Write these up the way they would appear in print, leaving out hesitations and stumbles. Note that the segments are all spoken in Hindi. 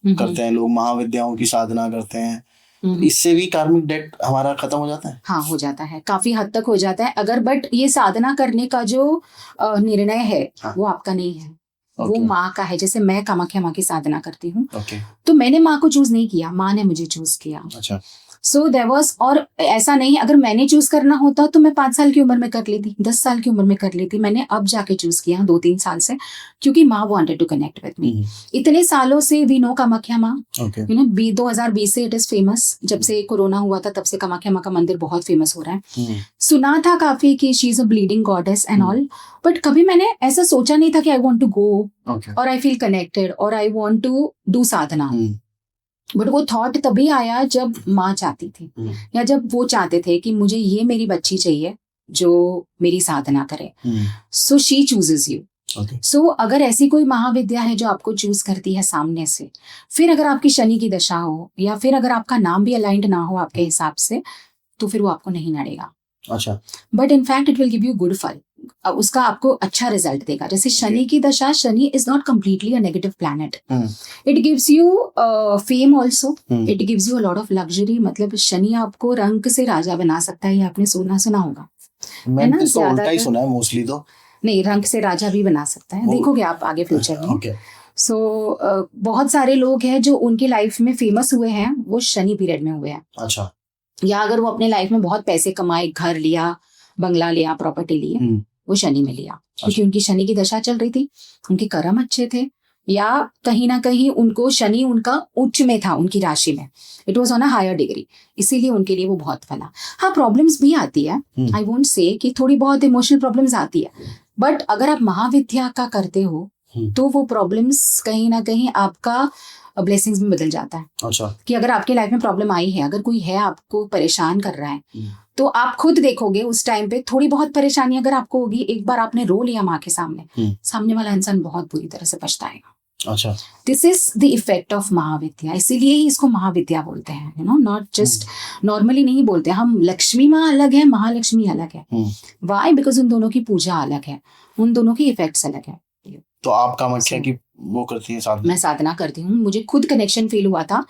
करते हैं लोग, महाविद्याओं की साधना करते हैं, इससे भी कार्मिक डेट हमारा खत्म हो जाता है? हाँ, हो जाता है, काफी हद तक हो जाता है अगर, बट ये साधना करने का जो निर्णय है वो आपका नहीं है, वो माँ का है। जैसे मैं कामाख्या माँ की साधना करती हूँ, तो मैंने माँ को चूज नहीं किया, माँ ने मुझे चूज किया। अच्छा। सो देयर वाज, और ऐसा नहीं, अगर मैंने चूज करना होता तो मैं 5 साल की उम्र में कर लेती, 10 साल की उम्र में कर लेती। मैंने अब जाके चूज किया 2-3 साल से, क्योंकि माँ wanted to connect with me. इतने सालों से वी नो कामाख्या माँ, यू नो 2020 से इट इज फेमस। जब से कोरोना हुआ था तब से कामाख्या माँ का मंदिर बहुत फेमस हो रहा है। सुना था काफी कि she is a bleeding goddess and all, but कभी मैंने ऐसा सोचा नहीं था कि आई वांट टू गो और आई फील कनेक्टेड और आई वांट टू डू साधना। बट वो थॉट तभी आया जब माँ चाहती थी, या जब वो चाहते थे कि मुझे ये मेरी बच्ची चाहिए जो मेरी साधना करे। So she chooses you. So अगर ऐसी कोई महाविद्या है जो आपको चूज करती है सामने से, फिर अगर आपकी शनि की दशा हो, या फिर अगर आपका नाम भी अलाइंड ना हो आपके हिसाब से, तो फिर वो आपको नहीं नड़ेगा। अच्छा। But in fact it will give you good फल, उसका आपको अच्छा रिजल्ट देगा। जैसे शनि की दशा, Shani is not completely a negative planet, it gives you fame also, it gives you a lot of luxury. मतलब शनि आपको रंग से राजा बना सकता है, ये आपने सुना होगा, है ना? तो उल्टा ही सुना है मोस्टली, तो नहीं, रंग से राजा भी बना सकता है, देखोगे आप आगे फ्यूचर में। सो बहुत सारे लोग हैं जो उनकी लाइफ में फेमस हुए हैं, वो शनि पीरियड में हुए हैं। अच्छा। या अगर वो अपने लाइफ में बहुत पैसे कमाए, घर लिया, बंगला लिया, प्रॉपर्टी ली, वो शनि में लिया, क्योंकि उनकी शनि की दशा चल रही थी, उनके कर्म अच्छे थे, या कहीं ना कहीं उनको शनि उनका उच्च में था, उनकी राशि में, it was on a higher degree, इसीलिए उनके लिए वो बहुत फला। हाँ, प्रॉब्लम्स भी आती है, आई वोंट से कि थोड़ी बहुत इमोशनल प्रॉब्लम्स आती है, बट अगर आप महाविद्या का करते हो तो वो प्रॉब्लम्स कहीं ना कहीं आपका ब्लेसिंग्स में बदल जाता है। अच्छा। कि अगर आपके लाइफ में प्रॉब्लम आई है, अगर कोई है आपको परेशान कर रहा है, तो आप खुद देखोगे उस टाइम पे थोड़ी बहुत परेशानी अगर आपको होगी, एक बार आपने रो लिया माँ के सामने, सामने वाला इंसान बहुत बुरी तरह से पछताएगा। अच्छा। This is the effect of Mahavidya, इसीलिए ही इसको महाविद्या बोलते हैं, you know, not just normally नहीं बोलते हम। लक्ष्मी माँ अलग है, महालक्ष्मी अलग है। वाई? बिकॉज उन दोनों की पूजा अलग है, उन दोनों की इफेक्ट्स अलग है। तो आप कामाख्या की वो करती है साधना? मैं साधना करती हूँ, मुझे खुद कनेक्शन फील हुआ था।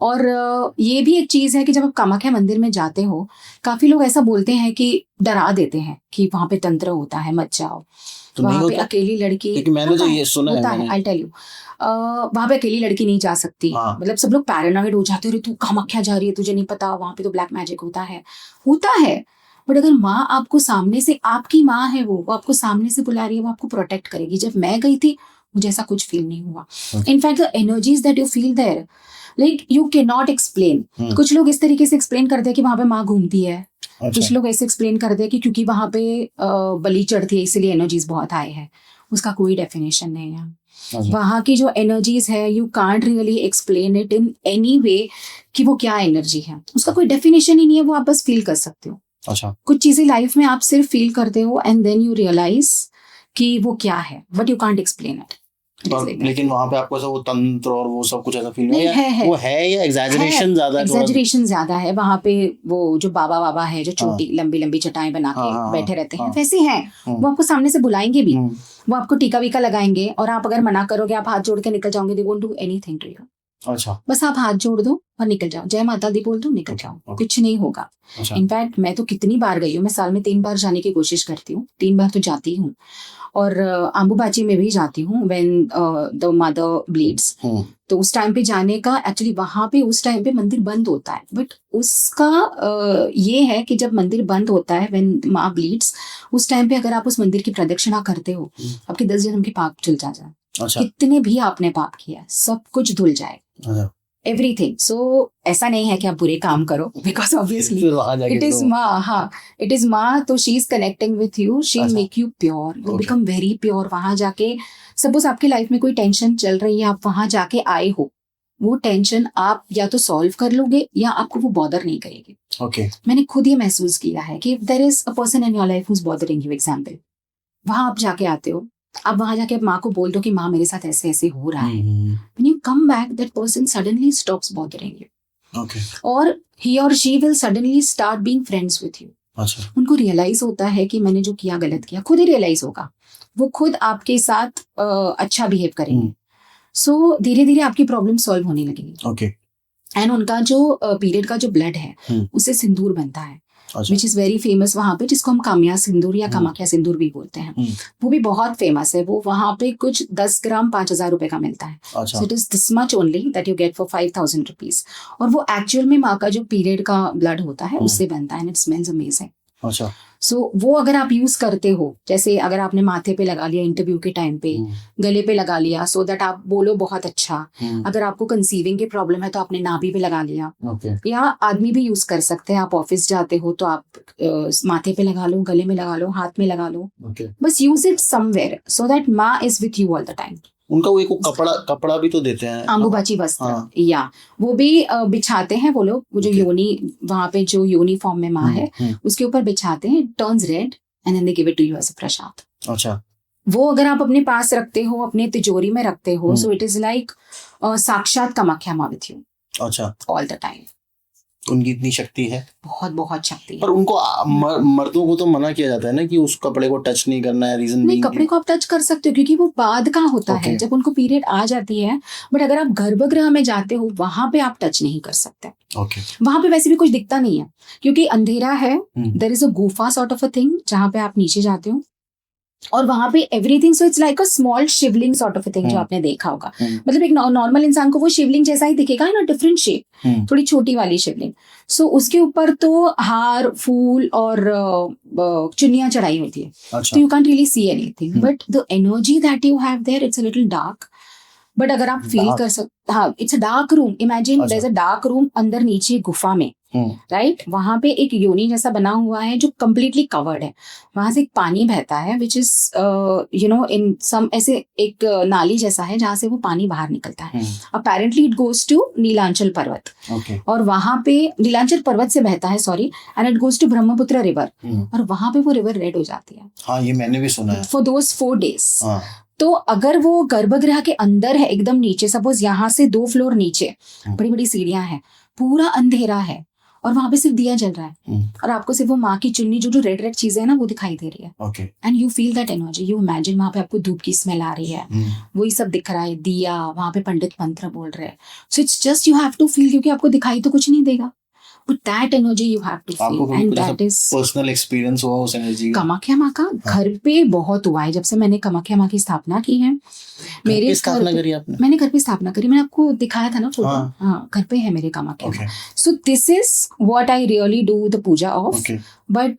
और ये भी एक चीज है कि जब आप कामाख्या मंदिर में जाते हो, काफी लोग ऐसा बोलते हैं कि डरा देते हैं कि वहां पे तंत्र होता है, मत जाओ, तो वहां पे अकेली लड़की, मैंने तो ये सुना है, आई टेल यू, वहां पे अकेली लड़की नहीं जा सकती। मतलब सब लोग पैरानॉइड हो जाते हैं, तू कामाख्या जा रही है, तुझे नहीं पता वहां पे तो ब्लैक मैजिक होता है। बट अगर माँ आपको सामने से, आपकी माँ है वो आपको सामने से बुला रही है, वो आपको प्रोटेक्ट करेगी। जब मैं गई थी मुझे ऐसा कुछ फील नहीं हुआ। In fact the energies that you feel there, like you can not explain. कुछ लोग इस तरीके से एक्सप्लेन करते हैं कि वहां पे माँ घूमती है। अच्छा। कुछ लोग ऐसे एक्सप्लेन करते हैं कि क्योंकि वहां पे बलि चढ़ती है इसलिए एनर्जीज बहुत आए हैं। उसका कोई डेफिनेशन नहीं है। वहां की जो एनर्जीज है, you can't really explain it in any way कि वो क्या एनर्जी है, उसका कोई डेफिनेशन ही नहीं है, वो आप बस फील कर सकते हो। अच्छा। कुछ चीजें लाइफ में आप सिर्फ फील करते हो एंड देन यू रियलाइज कि वो क्या है, but you can't explain it. लेकिन वहां पे आपको ऐसा वो तंत्र और वो सब कुछ ऐसा फील नहीं है? वो है या एग्जैजरेशन ज्यादा है? एग्जैजरेशन ज्यादा है वहां पे। वो जो बाबा है जो छोटी लंबी लंबी चटाएं बना के बैठे रहते हैं, वैसे हैं वो। आपको सामने से बुलाएंगे भी, वो आपको टीका वीका लगाएंगे, और आप अगर मना करोगे, आप हाथ जोड़ के निकल जाओगे, they won't do anything to you. अच्छा। बस आप हाथ जोड़ दो और निकल जाओ, जय माता दी बोल दो, निकल जाओ, कुछ नहीं होगा। इनफैक्ट मैं तो कितनी बार गई हूँ, मैं साल में 3 बार जाने की कोशिश करती हूँ, 3 बार तो जाती हूँ। और आम्बुबाची में भी जाती हूँ व्हेन द मदर ब्लीड्स, तो उस टाइम पे जाने का, एक्चुअली वहां पे उस टाइम पे मंदिर बंद होता है, बट उसका ये है कि जब मंदिर बंद होता है व्हेन माँ ब्लीड्स, उस टाइम पे अगर आप उस मंदिर की प्रदक्षिणा करते हो, आपके 10 जन्म के पाप धुल जाए। अच्छा। कितने भी आपने पाप किया सब कुछ धुल जाए, एवरीथिंग। सो ऐसा नहीं है कि आप बुरे काम करो, बिकॉज ऑब्वियसली इट इज माँ। हाँ, इट इज माँ, तो she is connecting with you, she make you pure, you become very pure. वहां जाके सपोज आपकी लाइफ में कोई टेंशन चल रही है, आप वहां जाके आए हो, वो टेंशन आप या तो सॉल्व कर लोगे या आपको वो बॉदर नहीं करेगी। Okay. मैंने खुद ये महसूस किया है कि there is a person in your life who is bothering you, example, वहां आप जाके आते हो, आप वहां जाके माँ को बोल दो कि माँ मेरे साथ ऐसे ऐसे हो रहा है, when you come back that person suddenly stops bothering you. Okay. और he or she will suddenly start being friends with you. अच्छा। उनको रियलाइज होता है कि मैंने जो किया गलत किया, खुद ही रियलाइज होगा, वो खुद आपके साथ अच्छा बिहेव करेंगे। सो धीरे धीरे आपकी प्रॉब्लम सॉल्व होने लगेगी। ओके। एंड उनका जो पीरियड का जो ब्लड है उससे सिंदूर बनता है, विच इज वेरी फेमस वहां पे, जिसको हम काम्या सिंदूर या कामाख्या सिंदूर भी बोलते हैं। वो भी बहुत फेमस है। वो वहां पे कुछ 10 ग्राम 5,000 रुपए का मिलता है। So it is this much only that you get for 5,000 rupees. और वो एक्चुअल में माँ का जो पीरियड का ब्लड होता है उससे बनता है एंड इट स्मेल्स अमेजिंग। अच्छा। सो वो अगर आप यूज करते हो, जैसे अगर आपने माथे पे लगा लिया इंटरव्यू के टाइम पे, गले पे लगा लिया सो दैट आप बोलो बहुत अच्छा। अगर आपको कंसीविंग की प्रॉब्लम है तो आपने नाभि पे लगा लिया। या आदमी भी यूज कर सकते हैं। आप ऑफिस जाते हो तो आप माथे पे लगा लो, गले में लगा लो, हाथ में लगा लो। बस use it somewhere so that Maa is with you all the time. उनका वो एक कपड़ा भी तो देते हैं, आम्बुबाची वस्त्र, या वो भी बिछाते हैं वो लोग। वो जो योनि वहां पे जो योनि फॉर्म में माँ है उसके ऊपर बिछाते हैं, turns red and then they give it to you as a prasad. अच्छा। वो अगर आप अपने पास रखते हो, अपने तिजोरी में रखते हो, सो इट इज लाइक साक्षात कामाख्या माँ विथ यू। अच्छा। All the time. उनकी इतनी शक्ति है, बहुत बहुत शक्ति है। पर उनको मर्दों को तो मना किया जाता है ना कि उस कपड़े को टच नहीं करना है। रीजन नहीं, कपड़े को आप टच कर सकते हो क्योंकि वो बाद का होता है जब उनको पीरियड आ जाती है। बट अगर आप गर्भगृह में जाते हो वहां पे आप टच नहीं कर सकते। वहां पे वैसे भी कुछ दिखता नहीं है क्योंकि अंधेरा है। देयर इज अ गुफा सॉर्ट ऑफ अ थिंग जहां पे आप नीचे जाते हो और वहां पे everything, so it's like a small Shivling sort of a thing जो आपने देखा होगा। मतलब एक नॉर्मल इंसान को वो शिवलिंग जैसा ही दिखेगा ना, डिफरेंट शेप, थोड़ी छोटी वाली शिवलिंग। सो उसके ऊपर तो हार, फूल और चुन्नियां चढ़ाई होती है। तो you can't really see anything, but the energy that you have there, it's a little dark. But अगर आप फील कर सकते, हाँ, it's a dark room. Imagine there is a dark room अंदर नीचे गुफा में, राइट? वहां पे एक योनि जैसा बना हुआ है जो कम्प्लीटली कवर्ड है। वहां से एक पानी बहता है which is you know in some, ऐसे एक नाली जैसा है जहां से वो पानी बाहर निकलता है। Apparently it goes to Nilanchal पर्वत, और वहां पे नीलांचल पर्वत से बहता है, sorry, and it goes to Brahmaputra river, और वहां पे वो रिवर रेड हो जाती है। हाँ, ये मैंने भी सुना है। For those 4 days। तो अगर वो गर्भगृह के अंदर है, एकदम नीचे, सपोज यहाँ से 2 फ्लोर नीचे बड़ी बड़ी सीढ़ियां हैं, पूरा अंधेरा है और वहां पे सिर्फ दिया जल रहा है, और आपको सिर्फ वो माँ की चुन्नी जो रेड रेड चीजें है ना वो दिखाई दे रही है। And you feel that energy. You imagine वहां पे आपको धूप की स्मेल आ रही है, वही सब दिख रहा है, दिया, वहां पे पंडित मंत्र बोल रहे हैं। So it's just you have to feel, क्योंकि आपको दिखाई तो कुछ नहीं देगा, but that energy you have to feel, and that is personal experience हुआ उस एनर्जी का। कामाख्या माँ का घर पे बहुत हुआ है। जब से मैंने कामाख्या माँ की स्थापना की है, मेरे स्थापना करी आपने? मैंने घर पे स्थापना करी, मैंने आपको दिखाया था ना फोटो। हाँ, घर पे है मेरे कामाख्या माँ। So this is what I really do the puja of. But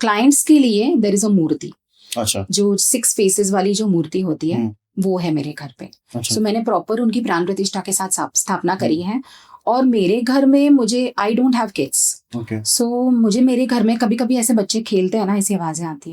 clients के लिए देयर इज अ मूर्ति। अच्छा। जो 6 फेसेस वाली जो मूर्ति होती है वो है मेरे घर पे। सो मैंने प्रॉपर उनकी प्राण प्रतिष्ठा के साथ स्थापना करी है। और मेरे घर में मुझे, आई डोंट हैव किड्स, सो मुझे मेरे घर में कभी कभी ऐसे बच्चे खेलते हैं ना, ऐसी आवाजें आती है,